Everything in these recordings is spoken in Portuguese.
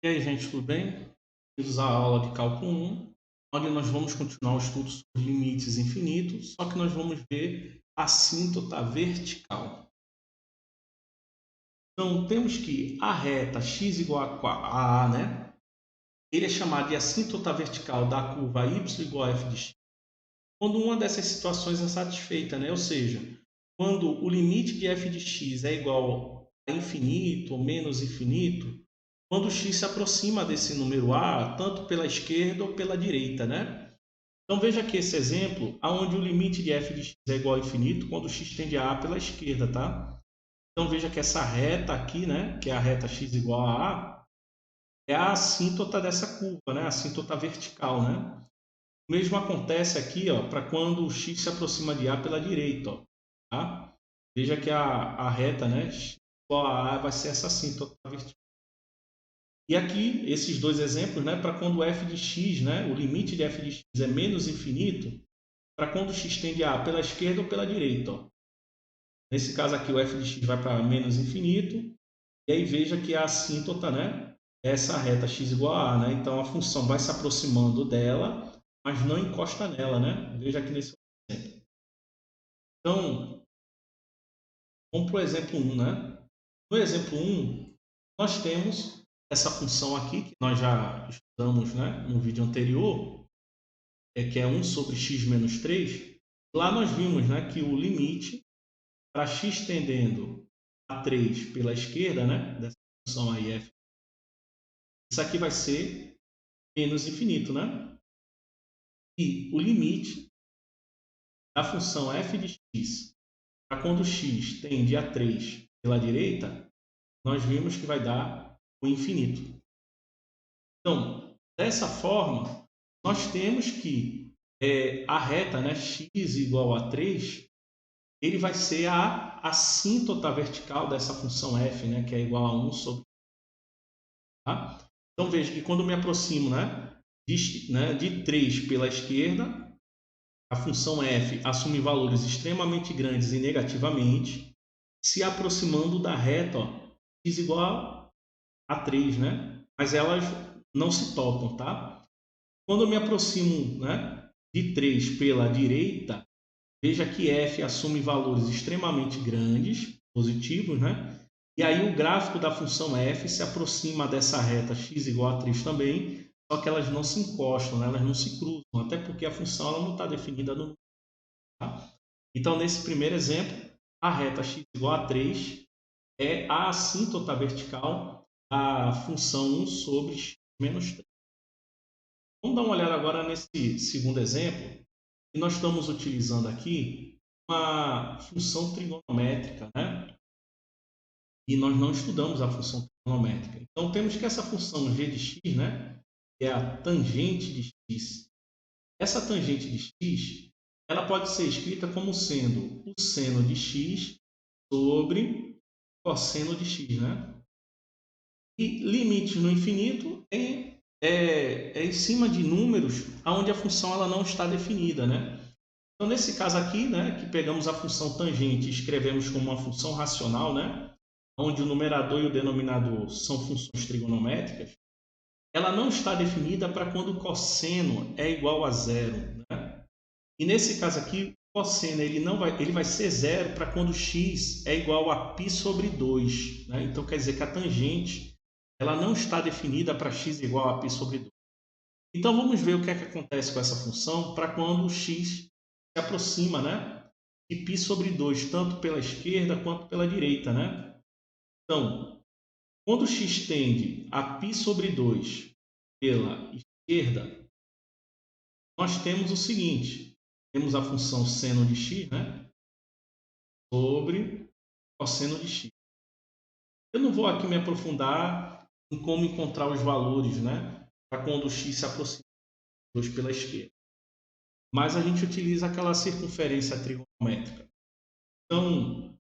E aí, gente, tudo bem? Bem-vindos à aula de cálculo 1, onde nós vamos continuar o estudo sobre limites infinitos, só que nós vamos ver a assíntota vertical. Então, temos que a reta x igual a A, né? Ele é chamado de assíntota vertical da curva y igual a f de x, quando uma dessas situações é satisfeita, né? Ou seja, quando o limite de f de x é igual a infinito ou menos infinito, quando x se aproxima desse número a, tanto pela esquerda ou pela direita, né? Então veja aqui esse exemplo, onde o limite de f de x é igual a infinito quando x tende a pela esquerda, tá? Então veja que essa reta aqui, né, que é a reta x igual a a, é a assíntota dessa curva, né, a assíntota vertical, né? O mesmo acontece aqui, ó, para quando o x se aproxima de a pela direita, ó, tá? Veja que a reta, né, x igual a vai ser essa assíntota vertical. E aqui, esses dois exemplos, né, para quando f de x, né, o limite de f de x é menos infinito, para quando x tende a pela esquerda ou pela direita. Ó. Nesse caso aqui, o f de x vai para menos infinito, e aí veja que a assíntota, né, é essa reta x igual a a, né? Então a função vai se aproximando dela, mas não encosta nela, né? Veja aqui nesse exemplo. Então, vamos para o exemplo 1, né? No exemplo 1, nós temos essa função aqui, que nós já estudamos, né, no vídeo anterior, que é 1 sobre x menos 3. Lá nós vimos, né, que o limite para x tendendo a 3 pela esquerda, né, dessa função aí f, isso aqui vai ser menos infinito, né? E o limite da função f de x para quando x tende a 3 pela direita, nós vimos que vai dar o infinito. Então, dessa forma, nós temos que a reta, né, x igual a 3, ele vai ser a assíntota vertical dessa função f, né, que é igual a 1 sobre. Tá? Então veja que quando eu me aproximo, de 3 pela esquerda, a função f assume valores extremamente grandes e negativamente, se aproximando da reta, ó, x igual a 3, né? Mas elas não se tocam, tá? Quando eu me aproximo, né, de 3 pela direita, veja que f assume valores extremamente grandes, positivos, né? E aí o gráfico da função f se aproxima dessa reta x igual a 3 também, só que elas não se encostam, né? Elas não se cruzam, até porque a função ela não está definida no. Tá? Então, nesse primeiro exemplo, a reta x igual a 3 é a assíntota vertical da função 1 sobre x menos 3. Vamos dar uma olhada agora nesse segundo exemplo, que nós estamos utilizando aqui uma função trigonométrica, né? E nós não estudamos a função trigonométrica. Então, temos que essa função g de x, né, que é a tangente de x, essa tangente de x, ela pode ser escrita como sendo o seno de x sobre cosseno de x, né? E limites no infinito é em cima de números onde a função ela não está definida, né? Então, nesse caso aqui, né, que pegamos a função tangente e escrevemos como uma função racional, né, onde o numerador e o denominador são funções trigonométricas, ela não está definida para quando o cosseno é igual a zero, né? E nesse caso aqui, o cosseno ele vai ser zero para quando x é igual a π sobre 2. Né? Então, quer dizer que a tangente ela não está definida para x igual a π sobre 2. Então, vamos ver o que é que acontece com essa função para quando o x se aproxima, né, de π sobre 2, tanto pela esquerda quanto pela direita. Né? Então, quando x tende a π sobre 2 pela esquerda, nós temos o seguinte, temos a função seno de x, né, sobre cosseno de x. Eu não vou aqui me aprofundar em como encontrar os valores, né, para quando o x se aproxima de 2 pela esquerda. Mas a gente utiliza aquela circunferência trigonométrica. Então,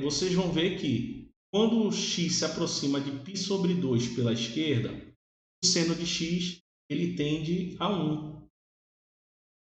vocês vão ver que quando o x se aproxima de π sobre 2 pela esquerda, o seno de x ele tende a 1.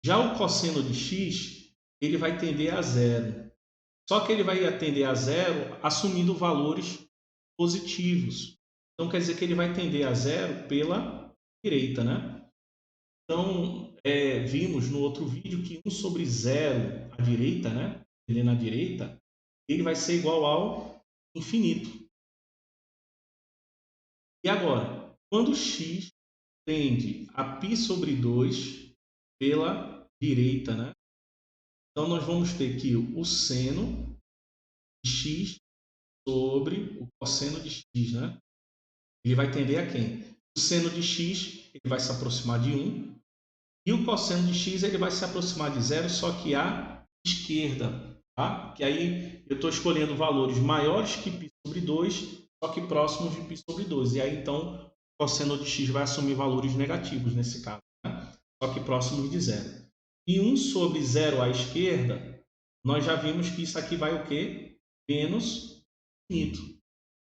Já o cosseno de x ele vai tender a zero. Só que ele vai tender a zero assumindo valores positivos. Então quer dizer que ele vai tender a zero pela direita, né? Então vimos no outro vídeo que 1 sobre zero à direita, né? Ele na direita, ele vai ser igual ao infinito. E agora, quando x tende a π sobre 2 pela direita, né? Então nós vamos ter que o seno de x sobre o cosseno de x, né? Ele vai tender a quem? O seno de x ele vai se aproximar de 1 e o cosseno de x ele vai se aproximar de zero, só que à esquerda, tá? Que aí eu estou escolhendo valores maiores que π sobre 2, só que próximos de π sobre 2. E aí então o cosseno de x vai assumir valores negativos nesse caso, né? Só que próximos de zero. E 1 sobre zero à esquerda, nós já vimos que isso aqui vai o quê? Menos infinito.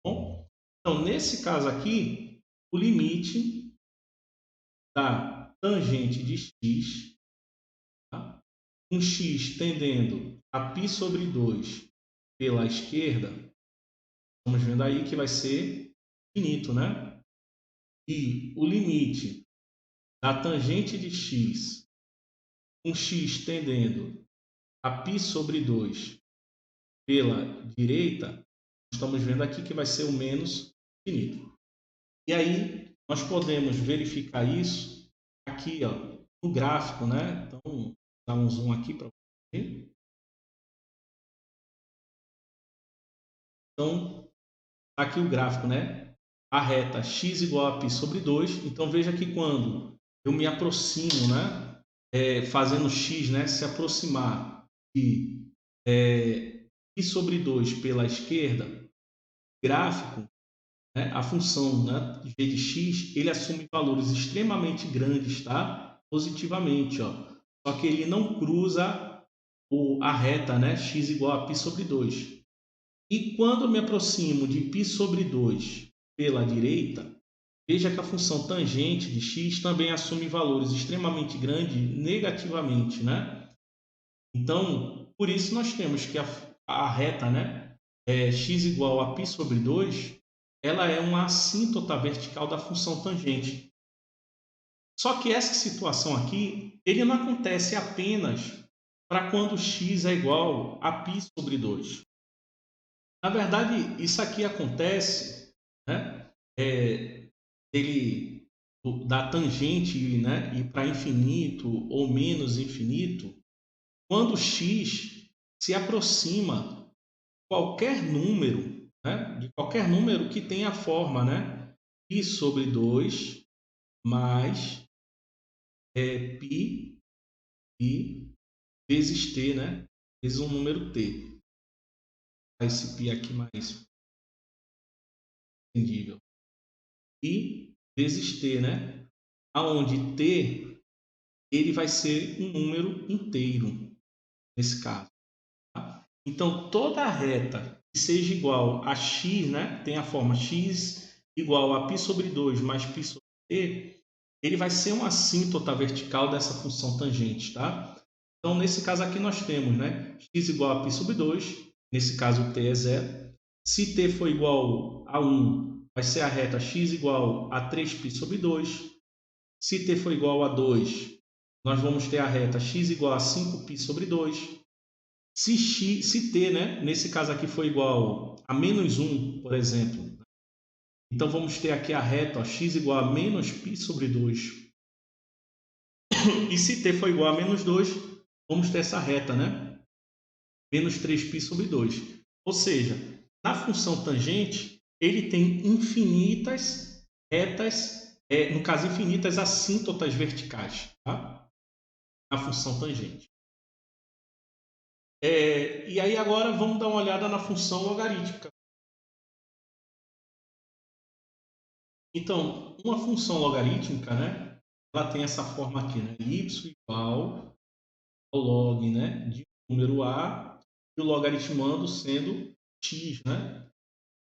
Bom, então nesse caso aqui, o limite da tangente de x, tá? Um x tendendo a π sobre 2 pela esquerda, estamos vendo aí que vai ser infinito, né? E o limite da tangente de x, um x tendendo a π sobre 2 pela direita, estamos vendo aqui que vai ser o menos infinito. E aí nós podemos verificar isso aqui, ó, no gráfico, né? Então, vou dar um zoom aqui para você. Então, aqui o gráfico, né? A reta x igual a π sobre 2. Então, veja que quando eu me aproximo, né? Fazendo x, né? Se aproximar de π sobre 2 pela esquerda, gráfico, né? A função, né? G de x, ele assume valores extremamente grandes, tá? Positivamente, ó. Só que ele não cruza a reta, né? X igual a π sobre 2. E quando eu me aproximo de π sobre 2 pela direita, veja que a função tangente de x também assume valores extremamente grandes negativamente, né? Então, por isso nós temos que a reta, né, x igual a π sobre 2, ela é uma assíntota vertical da função tangente. Só que essa situação aqui, ele não acontece apenas para quando x é igual a π sobre 2. Na verdade, isso aqui acontece, né? Ele da tangente, né, ir para infinito ou menos infinito, quando x se aproxima de qualquer número, né, de qualquer número que tenha a forma, né, π sobre 2 mais π vezes t, né, vezes um número t. Esse π aqui mais entendível. E vezes t, né? Aonde t ele vai ser um número inteiro nesse caso. Tá? Então toda reta que seja igual a x, né? Tem a forma x igual a π sobre 2 mais π sobre t, ele vai ser uma assíntota vertical dessa função tangente, tá? Então nesse caso aqui nós temos, né? X igual a π sobre 2, nesse caso o t é zero. Se t for igual a 1, vai ser a reta x igual a 3π sobre 2. Se t for igual a 2, nós vamos ter a reta x igual a 5π sobre 2. Se t, né, nesse caso aqui, for igual a menos 1, por exemplo, então vamos ter aqui a reta ó, x igual a menos π sobre 2. E se t for igual a menos 2, vamos ter essa reta, né? Menos 3π sobre 2. Ou seja, na função tangente, ele tem infinitas retas, no caso, infinitas assíntotas verticais, tá? Na função tangente. E aí agora vamos dar uma olhada na função logarítmica. Então, uma função logarítmica, né? Ela tem essa forma aqui, né? Y igual ao log, né, de número a e o logaritmando sendo x, né?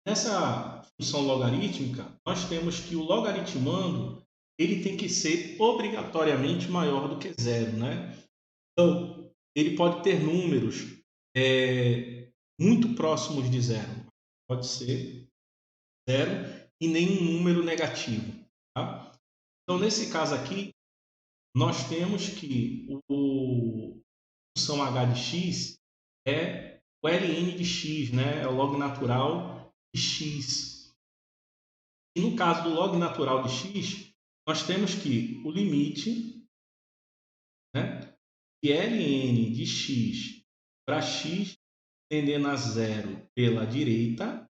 Nessa função logarítmica, nós temos que o logaritmando ele tem que ser obrigatoriamente maior do que zero, né? Então, ele pode ter números muito próximos de zero. Pode ser zero. e nenhum número negativo. Tá? Então, nesse caso aqui, nós temos que a função h de x é o ln de x, né? É o log natural de x. E no caso do log natural de x, nós temos que o limite, né, de ln de x para x tendendo a zero pela direita,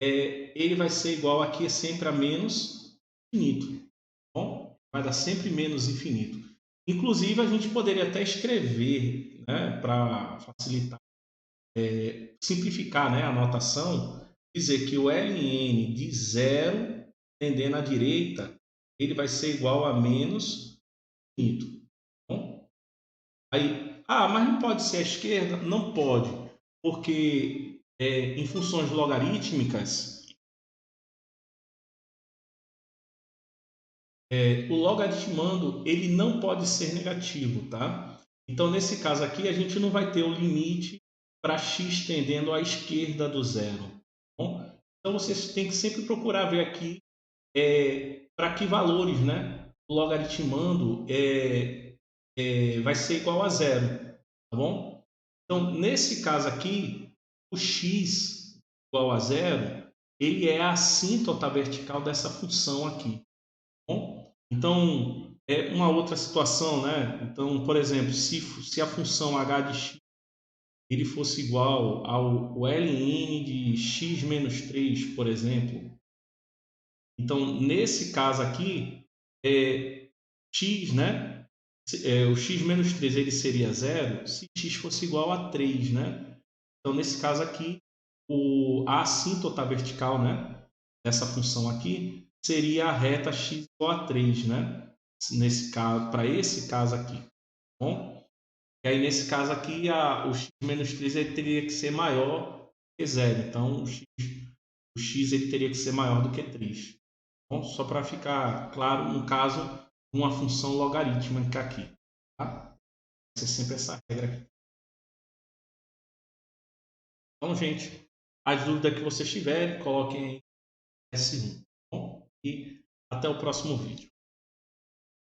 ele vai ser igual aqui sempre a menos infinito. Bom, vai dar sempre menos infinito. Inclusive, a gente poderia até escrever, né, para facilitar, simplificar, né, a notação, dizer que o ln de zero tendendo à direita, ele vai ser igual a menos infinito. Bom, aí, mas não pode ser à esquerda? Não pode, porque em funções logarítmicas, o logaritmando ele não pode ser negativo, tá? Então, nesse caso aqui, a gente não vai ter o limite para x tendendo à esquerda do zero. Tá bom? Então, vocês têm que sempre procurar ver aqui para que valores, né? O logaritmando vai ser igual a zero, tá bom? Então, nesse caso aqui, o x igual a zero, ele é a assíntota vertical dessa função aqui. Tá bom? Então, é uma outra situação, né? Então, por exemplo, se a função h de x ele fosse igual ao ln de x menos 3, por exemplo. Então, nesse caso aqui, x, né? O x menos 3 ele seria zero se x fosse igual a 3, né? Então, nesse caso aqui, a assíntota vertical, né, dessa função aqui seria a reta x igual a 3, né? Nesse caso, para esse caso aqui, tá bom? E aí, nesse caso aqui, o x menos 3 ele teria que ser maior que zero. Então, o x ele teria que ser maior do que 3. Bom, só para ficar claro, no caso, uma função logarítmica aqui. Tá? Vai ser sempre essa regra aqui. Então, gente, as dúvidas que vocês tiverem, coloquem em S1. Tá bom? E até o próximo vídeo.